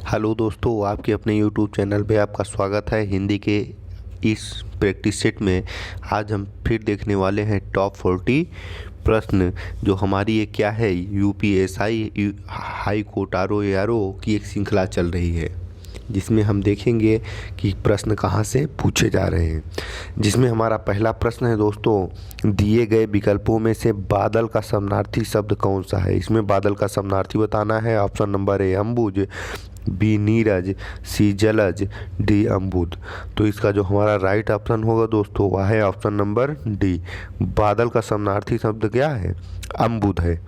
Hello दोस्तों, आपके अपने यूट्यूब चैनल पे आपका स्वागत है। हिंदी के इस प्रैक्टिस सेट में आज हम फिर देखने वाले हैं टॉप 40 प्रश्न। जो हमारी ये क्या है, यूपीएसआई हाई कोर्ट आरओ की एक श्रृंखला चल रही है, जिसमें हम देखेंगे कि प्रश्न कहाँ से पूछे जा रहे हैं। जिसमें हमारा पहला प्रश्न है दोस्तों, दिए गए विकल्पों में से बादल का समानार्थी शब्द कौन सा है। इसमें बादल का समानार्थी बताना है। ऑप्शन नंबर ए अंबुज, बी नीरज, सी जलज, डी अम्बुद। तो इसका जो हमारा राइट ऑप्शन होगा दोस्तों वह है ऑप्शन नंबर डी। बादल का समानार्थी शब्द क्या है, अम्बुद है।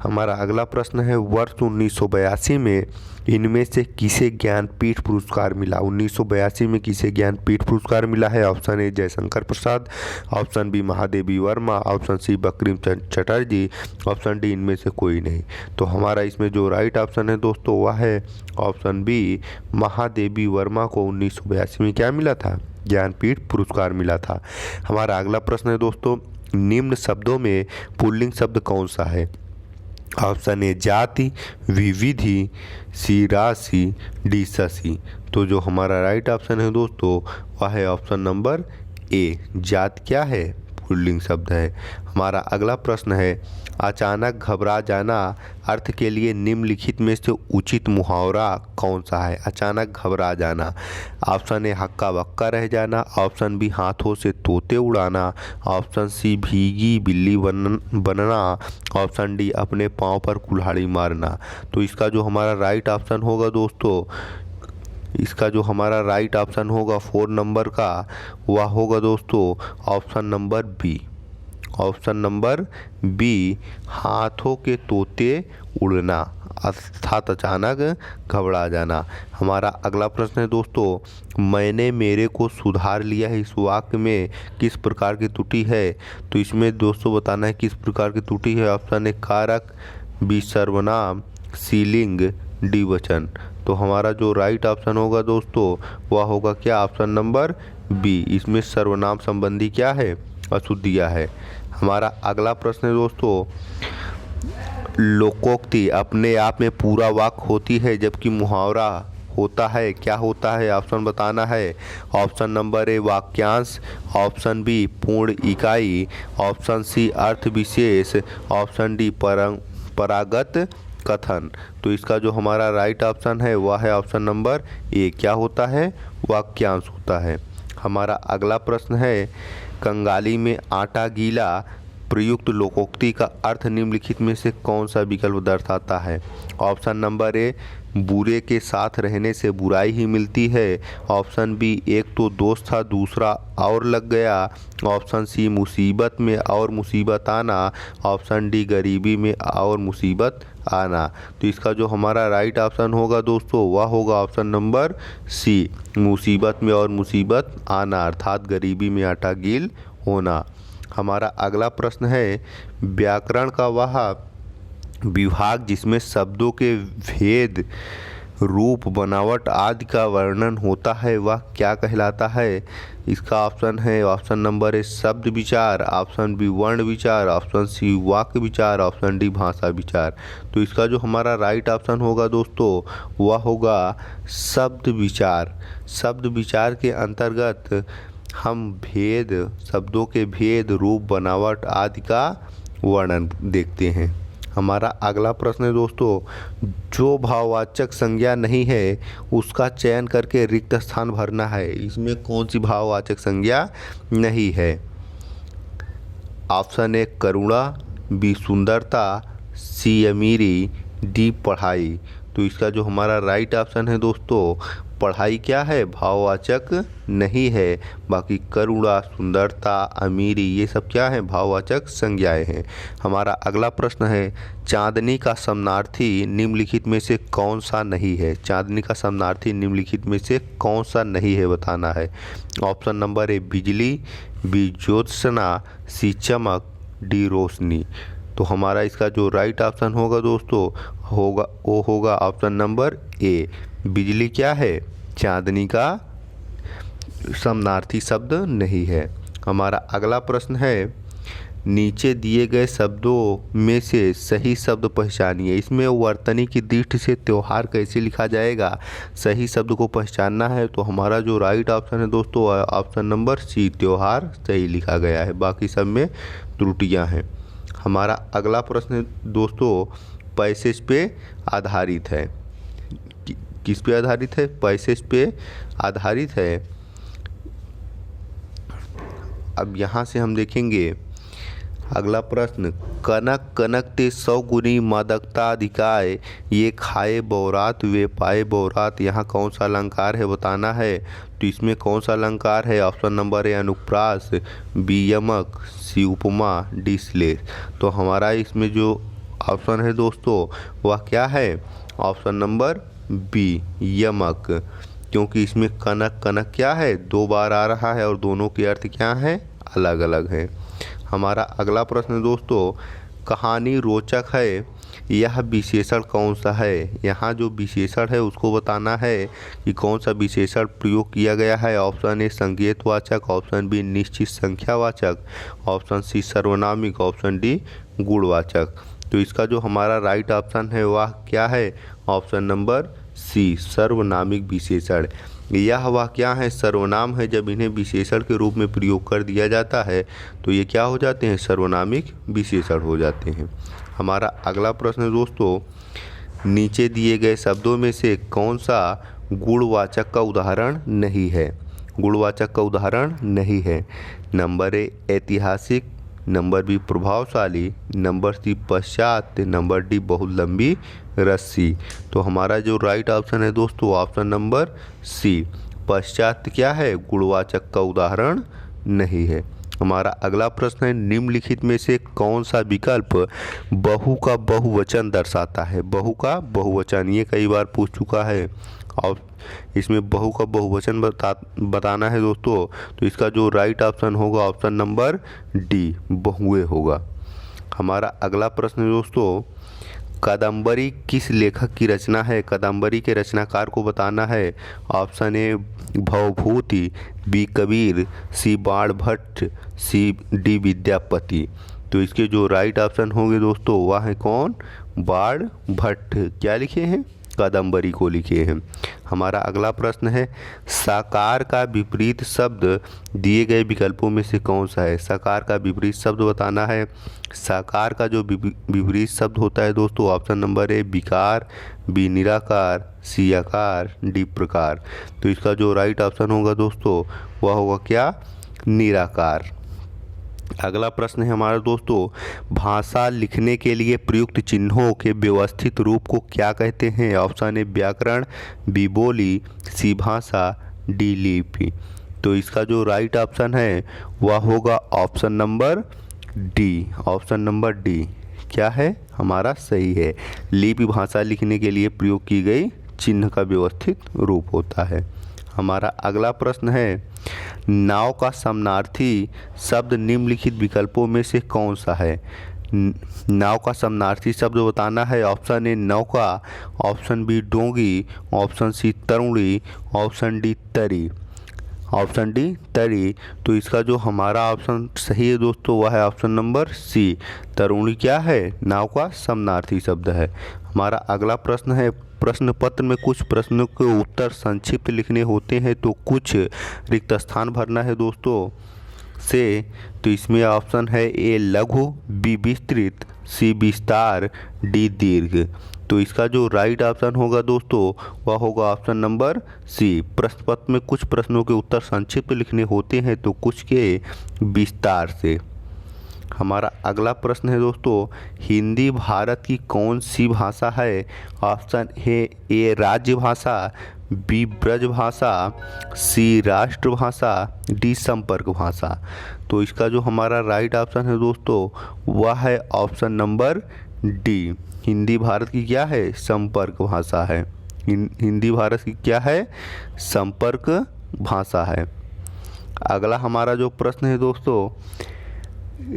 हमारा अगला प्रश्न है, वर्ष 1982 में इनमें से किसे ज्ञानपीठ पुरस्कार मिला। 1982 में किसे ज्ञानपीठ पुरस्कार मिला है। Option a Jaishankar Prasad, option b Mahadevi Verma, option c Bankim Chatterjee, option d इनमें से कोई नहीं। तो हमारा इसमें जो राइट ऑप्शन है दोस्तों वह है ऑप्शन बी, महादेवी वर्मा को 1982 में क्या मिला था, ज्ञानपीठ पुरस्कार मिला था। हमारा अगला प्रश्न है दोस्तों, निम्न शब्दों में पुल्लिंग शब्द कौन सा है। ऑप्शन ए जाति, विविधि, सी राशि, डी शशि। तो जो हमारा राइट ऑप्शन है दोस्तों वह है ऑप्शन नंबर ए, जात क्या है, पुल्लिंग शब्द है। हमारा अगला प्रश्न है, अचानक घबरा जाना अर्थ के लिए निम्नलिखित में से उचित मुहावरा कौन सा है। अचानक घबरा जाना, ऑप्शन ए हक्का बक्का रह जाना, ऑप्शन बी हाथों से तोते उड़ाना, ऑप्शन सी भीगी बिल्ली बनना, ऑप्शन डी अपने पाँव पर कुल्हाड़ी मारना। तो इसका जो हमारा राइट ऑप्शन होगा दोस्तों, इसका जो हमारा राइट ऑप्शन होगा 4 नंबर का वह होगा दोस्तों option number b. Option number b, हाथों के तोते उड़ना अर्थात अचानक घबरा जाना। हमारा अगला प्रश्न है दोस्तों, मैंने मेरे को सुधार लिया है, इस वाक्य में किस प्रकार की त्रुटि है। तो इसमें दोस्तों बताना है किस प्रकार की त्रुटि है। ऑप्शन ए कारक, बी सर्वनाम, सी लिंग, डी वचन। तो हमारा जो राइट ऑप्शन होगा दोस्तों वह होगा क्या, ऑप्शन नंबर बी। इसमें सर्वनाम संबंधी क्या है, अशुद्धियाँ है। हमारा अगला प्रश्न है दोस्तों, लोकोक्ति अपने आप में पूरा वाक्य होती है जबकि मुहावरा होता है, क्या होता है, ऑप्शन बताना है। ऑप्शन नंबर ए वाक्यांश, ऑप्शन बी पूर्ण इकाई, ऑप्शन सी अर्थ विशेष, ऑप्शन डी परागत कथन। तो इसका जो हमारा राइट ऑप्शन है वह है ऑप्शन नंबर ए, क्या होता है, वाक्यांश होता है। हमारा अगला प्रश्न है, कंगाली में आटा गीला प्रयुक्त लोकोक्ति का अर्थ निम्नलिखित में से कौन सा विकल्प दर्शाता है। ऑप्शन नंबर ए, बुरे के साथ रहने से बुराई ही मिलती है, ऑप्शन बी एक तो दोस्त था दूसरा और लग गया, ऑप्शन सी मुसीबत में और मुसीबत आना, ऑप्शन डी गरीबी में और मुसीबत आना। तो इसका जो हमारा राइट ऑप्शन होगा दोस्तों वह होगा ऑप्शन नंबर सी, मुसीबत में और मुसीबत आना अर्थात गरीबी में आटा गील होना। हमारा अगला प्रश्न है, व्याकरण का वह विभाग जिसमें शब्दों के भेद, रूप, बनावट आदि का वर्णन होता है वह क्या कहलाता है। इसका ऑप्शन है ऑप्शन नंबर ए शब्द विचार, ऑप्शन बी वर्ण विचार, ऑप्शन सी वाक्य विचार, ऑप्शन डी भाषा विचार। तो इसका जो हमारा राइट ऑप्शन होगा दोस्तों वह होगा शब्द विचार। शब्द विचार के अंतर्गत हम भेद, शब्दों के भेद, रूप, बनावट आदि का वर्णन देखते हैं। हमारा अगला प्रश्न है दोस्तों, जो भाववाचक संज्ञा नहीं है उसका चयन करके रिक्त स्थान भरना है। इसमें कौन सी भाववाचक संज्ञा नहीं है। ऑप्शन ए करुणा, बी सुंदरता, सी अमीरी, डी पढ़ाई। तो इसका जो हमारा राइट ऑप्शन है दोस्तों, पढ़ाई क्या है, भाववाचक नहीं है, बाकी करुणा, सुंदरता, अमीरी ये सब क्या है, भाववाचक संज्ञाएं हैं। हमारा अगला प्रश्न है, चांदनी का समानार्थी निम्नलिखित में से कौन सा नहीं है। चांदनी का समानार्थी निम्नलिखित में से कौन सा नहीं है बताना है। ऑप्शन नंबर ए बिजली, बी ज्योत्सना, सी चमक, डी रोशनी। तो हमारा इसका जो राइट ऑप्शन होगा दोस्तों वो होगा ऑप्शन नंबर ए, बिजली क्या है, चांदनी का समानार्थी शब्द नहीं है। हमारा अगला प्रश्न है, नीचे दिए गए शब्दों में से सही शब्द पहचानिए। इसमें वर्तनी की दृष्टि से त्योहार कैसे लिखा जाएगा, सही शब्द को पहचानना है। तो हमारा जो राइट ऑप्शन है दोस्तों ऑप्शन नंबर सी, त्योहार सही लिखा गया है, बाकी सब में त्रुटियां हैं। हमारा अगला प्रश्न दोस्तों पैसेज पे आधारित है। किस पे आधारित है, पैसेज पे आधारित है। अब यहाँ से हम देखेंगे अगला प्रश्न, कनक कनक ते 100 गुनी मादकता अधिकाय, ये खाए बहुरात वे पाए बहुरात। यहाँ कौन सा अलंकार है बताना है। तो इसमें कौन सा अलंकार है, ऑप्शन नंबर ए अनुप्रास, बी यमक, सी उपमा, डी श्लेष। तो हमारा इसमें जो ऑप्शन है दोस्तों वह क्या है, ऑप्शन नंबर बी यमक, क्योंकि इसमें कनक कनक क्या है 2 बार आ रहा है और दोनों के अर्थ क्या हैं, अलग अलग हैं। हमारा अगला प्रश्न दोस्तों, कहानी रोचक है, यह विशेषण कौन सा है। यहाँ जो विशेषण है उसको बताना है कि कौन सा विशेषण प्रयोग किया गया है। ऑप्शन ए संकेतवाचक, ऑप्शन बी निश्चित संख्यावाचक, ऑप्शन सी सर्वनामिक, ऑप्शन डी गुणवाचक। तो इसका जो हमारा राइट ऑप्शन है वह क्या है, ऑप्शन नंबर सी, सर्वनामिक विशेषण। यह वह क्या है, सर्वनाम है। जब इन्हें विशेषण के रूप में प्रयोग कर दिया जाता है तो ये क्या हो जाते हैं, सर्वनामिक विशेषण हो जाते हैं। हमारा अगला प्रश्न दोस्तों, नीचे दिए गए शब्दों में से कौन सा गुणवाचक का उदाहरण नहीं है। गुणवाचक का उदाहरण नहीं है। नंबर ए ऐतिहासिक, नंबर बी प्रभावशाली, नंबर सी पश्चात, नंबर डी बहुत लंबी रस्सी। तो हमारा जो राइट ऑप्शन है दोस्तों ऑप्शन नंबर सी, पश्चात क्या है, गुणवाचक का उदाहरण नहीं है। हमारा अगला प्रश्न है, निम्नलिखित में से कौन सा विकल्प बहु का बहुवचन दर्शाता है। बहु का बहुवचन ये कई बार पूछ चुका है और इसमें बहु का बहुवचन बताना है दोस्तों। तो इसका जो राइट ऑप्शन होगा ऑप्शन नंबर डी, बहुए होगा। हमारा अगला प्रश्न दोस्तों, कादम्बरी किस लेखक की रचना है। कादम्बरी के रचनाकार को बताना है। Option a Bhavabhuti, b Kabir, c Banabhatta, c d Vidyapati. तो इसके जो राइट ऑप्शन होंगे दोस्तों वह है कौन, बाणभट्ट। क्या लिखे हैं, कादम्बरी को लिखे हैं। हमारा अगला प्रश्न है, साकार का विपरीत शब्द दिए गए विकल्पों में से कौन सा है। साकार का विपरीत शब्द बताना है। साकार का जो विपरीत शब्द होता है दोस्तों ऑप्शन नंबर ए विकार, बी निराकार, सी आकार, डी प्रकार। तो इसका जो राइट ऑप्शन होगा दोस्तों वह होगा क्या, निराकार। अगला प्रश्न है हमारा दोस्तों, भाषा लिखने के लिए प्रयुक्त चिन्हों के व्यवस्थित रूप को क्या कहते हैं। ऑप्शन ए व्याकरण, बी बोली, सी भाषा, डी लिपि। तो इसका जो राइट ऑप्शन है वह होगा option number D, option number D क्या है हमारा सही है। लिपि भाषा लिखने के लिए प्रयोग की गई चिन्ह का व्यवस्थित रूप होता है। हमारा अगला प्रश्न है, नाव का समानार्थी शब्द निम्नलिखित विकल्पों में से कौन सा है। नाव का समानार्थी शब्द बताना है। ऑप्शन ए नौका, ऑप्शन बी डोंगी, ऑप्शन सी तरुणी, ऑप्शन डी तरी, ऑप्शन डी तरी। तो इसका जो हमारा ऑप्शन सही है दोस्तों वह है ऑप्शन नंबर सी, तरुणी क्या है, नाव का समानार्थी शब्द है। हमारा अगला प्रश्न है, प्रश्न पत्र में कुछ प्रश्नों के उत्तर संक्षिप्त लिखने होते हैं तो कुछ रिक्त स्थान भरना है दोस्तों से। तो इसमें ऑप्शन है ए लघु, बी विस्तृत, सी विस्तार, डी दीर्घ। तो इसका जो राइट ऑप्शन होगा दोस्तों वह होगा ऑप्शन नंबर सी, प्रश्न पत्र में कुछ प्रश्नों के उत्तर संक्षिप्त लिखने होते हैं तो कुछ के विस्तार से। हमारा अगला प्रश्न है दोस्तों, हिंदी भारत की कौन सी भाषा है। ऑप्शन है ए राज्य भाषा, बी ब्रज भाषा, सी राष्ट्रभाषा, डी संपर्क भाषा। तो इसका जो हमारा राइट ऑप्शन है दोस्तों वह है option number D, Hindi Bharat की क्या है, संपर्क भाषा है। हिंदी भारत की क्या है, संपर्क भाषा है। अगला हमारा जो प्रश्न है दोस्तों,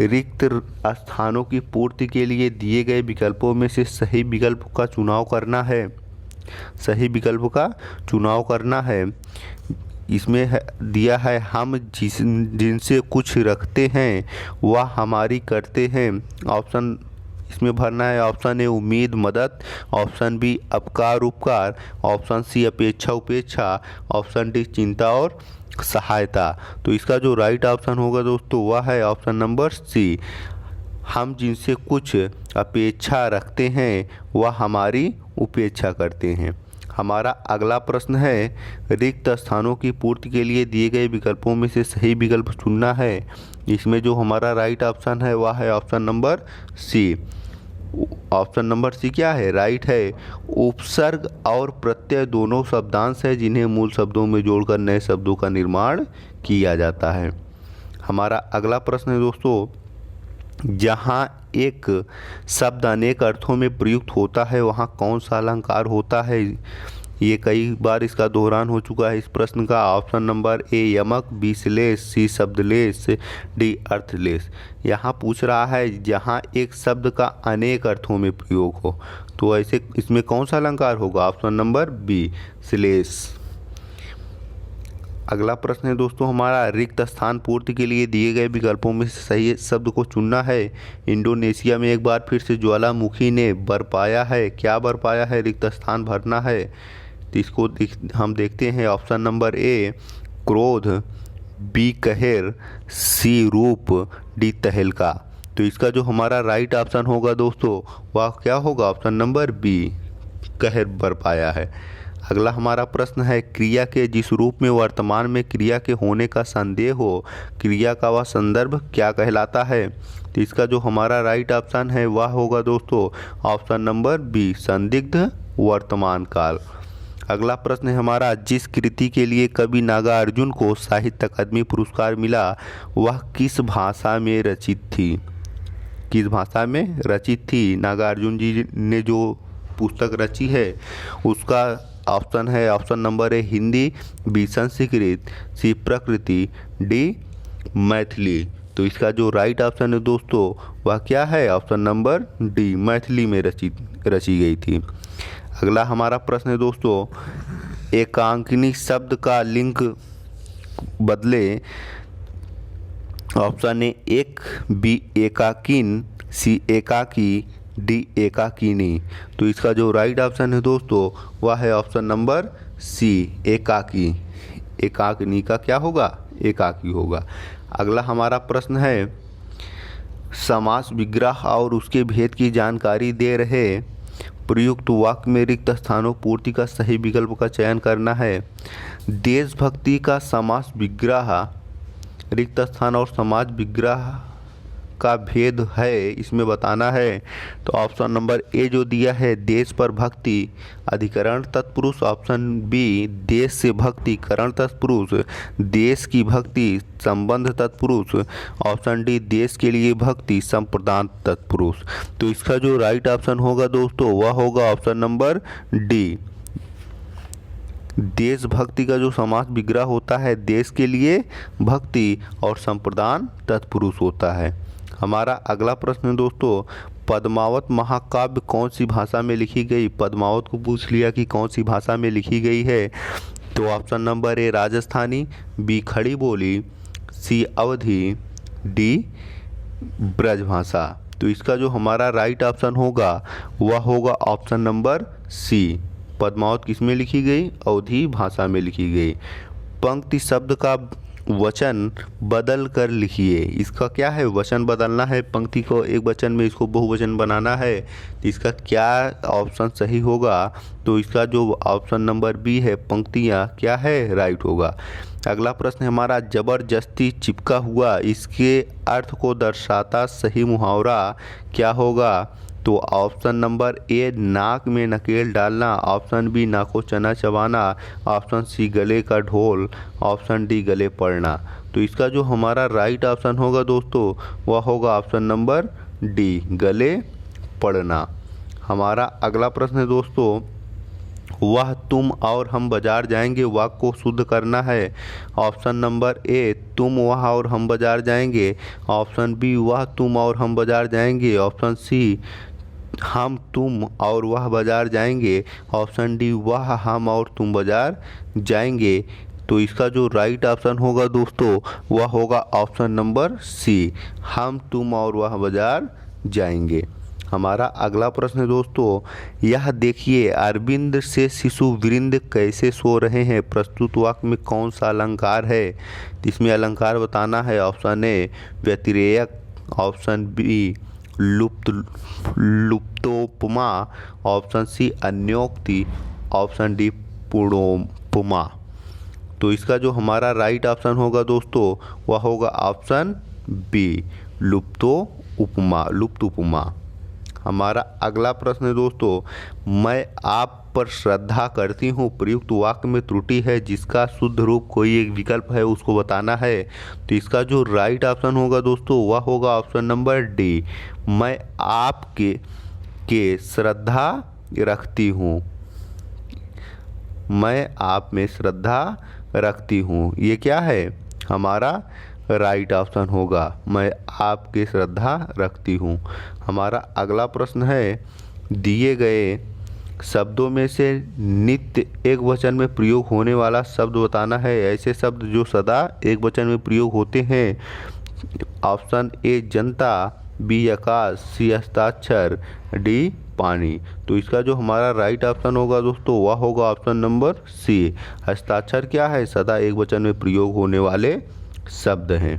रिक्त स्थानों की पूर्ति के लिए दिए गए विकल्पों में से सही विकल्प का चुनाव करना है। सही विकल्प का चुनाव करना है। इसमें दिया है हम जिनसे कुछ रखते हैं वह हमारी करते हैं। ऑप्शन इसमें भरना है। ऑप्शन ए उम्मीद मदद, ऑप्शन बी अपकार उपकार, ऑप्शन सी अपेक्षा उपेक्षा, ऑप्शन डी चिंता और सहायता। तो इसका जो राइट ऑप्शन होगा दोस्तों वह है ऑप्शन नंबर सी। हम जिनसे कुछ अपेक्षा रखते हैं वह हमारी उपेक्षा करते हैं। हमारा अगला प्रश्न है, रिक्त स्थानों की पूर्ति के लिए दिए गए विकल्पों में से सही विकल्प चुनना है। इसमें जो हमारा राइट ऑप्शन है वह है option number c. Option number c क्या है? राइट है। उपसर्ग और प्रत्यय दोनों शब्दांश है जिन्हें मूल शब्दों में जोड़कर नए शब्दों का निर्माण किया जाता है। हमारा अगला प्रश्न है दोस्तों, जहाँ एक शब्द अनेक अर्थों में प्रयुक्त होता है वहाँ कौन सा अलंकार होता है? ये कई बार इसका दोहरान हो चुका है इस प्रश्न का। ऑप्शन नंबर ए यमक, बी श्लेष, सी शब्दलेश, डी अर्थलेश। यहाँ पूछ रहा है जहाँ एक शब्द का अनेक अर्थों में प्रयोग हो, तो ऐसे इसमें कौन सा अलंकार होगा? ऑप्शन नंबर बी श्लेष। अगला प्रश्न है दोस्तों हमारा, रिक्त स्थान पूर्ति के लिए दिए गए विकल्पों में से सही शब्द को चुनना है। इंडोनेशिया में एक बार फिर से ज्वालामुखी ने बरपाया है। क्या बरपाया है? रिक्त स्थान भरना है। तो इसको हम देखते हैं। ऑप्शन नंबर ए क्रोध, बी कहर, सी रूप, डी तहलका। तो इसका जो हमारा राइट ऑप्शन होगा दोस्तों वह क्या होगा? ऑप्शन नंबर बी कहर बरपाया है। अगला हमारा प्रश्न है, क्रिया के जिस रूप में वर्तमान में क्रिया के होने का संदेह हो, क्रिया का वह संदर्भ क्या कहलाता है? तो इसका जो हमारा राइट ऑप्शन है वह होगा दोस्तों ऑप्शन नंबर बी संदिग्ध वर्तमान काल। अगला प्रश्न है हमारा, जिस कृति के लिए कवि नागार्जुन को साहित्य अकादमी पुरस्कार मिला वह किस भाषा में रचित थी? किस भाषा में रचित थी? नागार्जुन जी ने जो पुस्तक रची है उसका ऑप्शन है option number a Hindi, b Sanskrit, c प्रकृति, डी मैथिली। तो इसका जो राइट ऑप्शन है दोस्तों वह क्या है? ऑप्शन नंबर डी मैथिली में रची गई थी। अगला हमारा प्रश्न है दोस्तों, एकांकिनी शब्द का लिंक बदले। ऑप्शन ए एक, बी एकाकिन, सी एकाकी, डी एकाकिनी। तो इसका जो राइट ऑप्शन है दोस्तों वह है ऑप्शन नंबर सी एकाकी। एकाकिनी का क्या होगा? एकाकी होगा। अगला हमारा प्रश्न है, समास विग्रह और उसके भेद की जानकारी दे रहे प्रयुक्त वाक्य में रिक्त स्थानों पूर्ति का सही विकल्प का चयन करना है। देशभक्ति का समास विग्रह रिक्त स्थान और समाज विग्रह का भेद है इसमें बताना है। तो ऑप्शन नंबर ए जो दिया है देश पर भक्ति अधिकरण तत्पुरुष, ऑप्शन बी देश से भक्ति करण तत्पुरुष, देश की भक्ति संबंध तत्पुरुष, ऑप्शन डी देश के लिए भक्ति संप्रदान तत्पुरुष। तो इसका जो राइट ऑप्शन होगा दोस्तों वह होगा ऑप्शन नंबर डी। देशभक्ति का जो समास विग्रह होता है देश के लिए भक्ति और संप्रदान तत्पुरुष होता है। हमारा अगला प्रश्न है दोस्तों, पद्मावत महाकाव्य कौन सी भाषा में लिखी गई? पद्मावत को पूछ लिया कि कौन सी भाषा में लिखी गई है। तो option number a Rajasthani, b Khari Boli, C Awadhi, D Brajbhasha. तो इसका जो हमारा राइट ऑप्शन होगा वह होगा ऑप्शन नंबर सी। पद्मावत किस में लिखी गई? अवधी भाषा में लिखी गई। पंक्ति शब्द का वचन बदल कर लिखिए। इसका क्या है? वचन बदलना है, पंक्ति को एक वचन में इसको बहुवचन बनाना है। तो इसका क्या ऑप्शन सही होगा? तो इसका जो ऑप्शन नंबर बी है पंक्तियाँ क्या है? राइट होगा। अगला प्रश्न है हमारा, जबरदस्ती चिपका हुआ इसके अर्थ को दर्शाता सही मुहावरा क्या होगा? तो ऑप्शन नंबर ए नाक में नकेल डालना, ऑप्शन बी नाको चना चबाना, ऑप्शन सी गले का ढोल, ऑप्शन डी गले पड़ना। तो इसका जो हमारा राइट ऑप्शन होगा दोस्तों वह होगा ऑप्शन नंबर डी गले पड़ना। हमारा अगला प्रश्न है दोस्तों, वह तुम और हम बाजार जाएंगे वाक्य को शुद्ध करना है। ऑप्शन नंबर ए तुम वह और हम बाजार जाएंगे, ऑप्शन बी वह तुम और हम बाजार जाएंगे, ऑप्शन सी हम तुम और वह बाजार जाएंगे, ऑप्शन डी वह हम और तुम बाजार जाएंगे। तो इसका जो राइट ऑप्शन होगा दोस्तों वह होगा ऑप्शन नंबर सी, हम तुम और वह बाजार जाएंगे। हमारा अगला प्रश्न है दोस्तों, यह देखिए अरविंद से शिशु वृंद कैसे सो रहे हैं, प्रस्तुत वाक्य में कौन सा अलंकार है। इसमें अलंकार बताना है। ऑप्शन ए व्यतिरेक, ऑप्शन बी लुप्तोपमा, ऑप्शन सी अन्योक्ति, ऑप्शन डी पूर्णोपमा। तो इसका जो हमारा राइट ऑप्शन होगा दोस्तों वह होगा ऑप्शन बी, लुप्त उपमा। हमारा अगला प्रश्न है दोस्तों, मैं आप पर श्रद्धा करती हूँ प्रयुक्त वाक्य में त्रुटि है जिसका शुद्ध रूप कोई एक विकल्प है उसको बताना है। तो इसका जो राइट ऑप्शन होगा दोस्तों वह होगा ऑप्शन नंबर डी, मैं आपके श्रद्धा रखती हूँ, मैं आप में श्रद्धा रखती हूँ। ये क्या है हमारा राइट ऑप्शन होगा, मैं आपके श्रद्धा रखती हूँ। हमारा अगला प्रश्न है, दिए गए शब्दों में से नित्य एक वचन में प्रयोग होने वाला शब्द बताना है। ऐसे शब्द जो सदा एक वचन में प्रयोग होते हैं। ऑप्शन ए जनता, बी आकाश, सी हस्ताक्षर, डी पानी। तो इसका जो हमारा राइट ऑप्शन होगा दोस्तों वह होगा ऑप्शन नंबर सी, हस्ताक्षर क्या है, सदा एक वचन में प्रयोग होने वाले शब्द हैं।